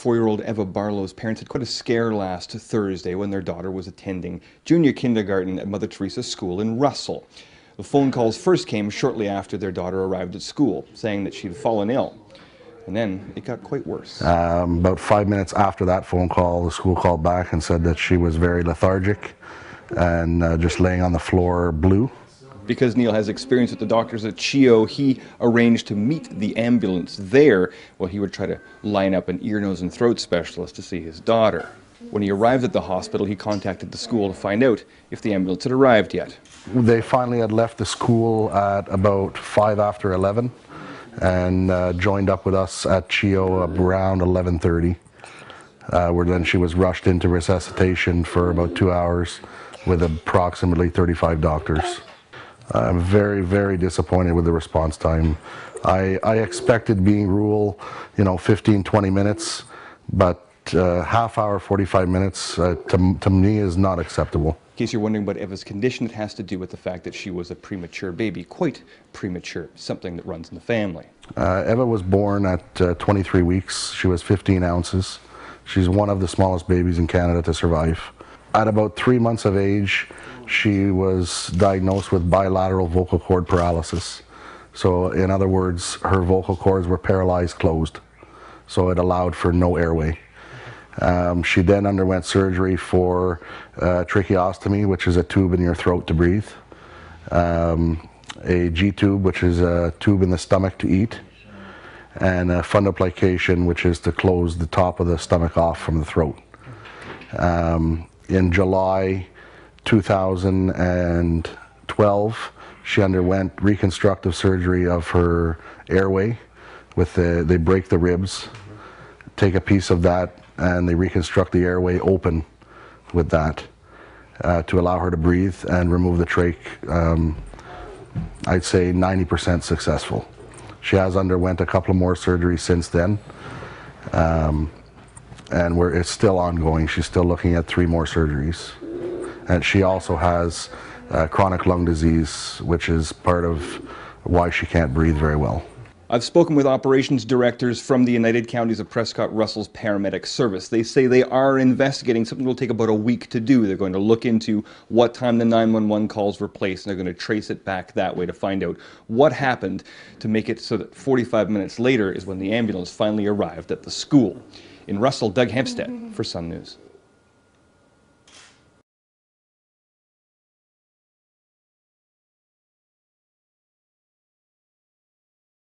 4-year-old Eva Barlow's parents had quite a scare last Thursday when their daughter was attending junior kindergarten at Mother Teresa's school in Russell. The phone calls first came shortly after their daughter arrived at school, saying that she'd fallen ill. And then it got quite worse. About 5 minutes after that phone call, the school called back and said that she was very lethargic and just laying on the floor blue. Because Neil has experience with the doctors at CHEO, he arranged to meet the ambulance there while he would try to line up an ear, nose and throat specialist to see his daughter. When he arrived at the hospital, he contacted the school to find out if the ambulance had arrived yet. They finally had left the school at about 5 after 11 and joined up with us at CHEO around 11:30, where then she was rushed into resuscitation for about 2 hours with approximately 35 doctors. I'm very, very disappointed with the response time. I expected being rule, 15, 20 minutes, but half hour, 45 minutes to me is not acceptable. In case you're wondering about Eva's condition, it has to do with the fact that she was a premature baby, quite premature, something that runs in the family. Eva was born at 23 weeks. She was 15 ounces. She's one of the smallest babies in Canada to survive. At about 3 months of age, she was diagnosed with bilateral vocal cord paralysis. So in other words, her vocal cords were paralyzed closed. So it allowed for no airway. She then underwent surgery for tracheostomy, which is a tube in your throat to breathe, a G-tube, which is a tube in the stomach to eat, and a fundoplication, which is to close the top of the stomach off from the throat. In July 2012, she underwent reconstructive surgery of her airway. They break the ribs, take a piece of that, and they reconstruct the airway open with that to allow her to breathe and remove the trach. I'd say 90% successful. She has underwent a couple more surgeries since then, and it's still ongoing. She's still looking at 3 more surgeries. And she also has chronic lung disease, which is part of why she can't breathe very well. I've spoken with operations directors from the United Counties of Prescott-Russell's paramedic service. They say they are investigating something that will take about a week to do. They're going to look into what time the 911 calls were placed, and they're going to trace it back that way to find out what happened to make it so that 45 minutes later is when the ambulance finally arrived at the school. In Russell, Doug Hempstead for Sun News.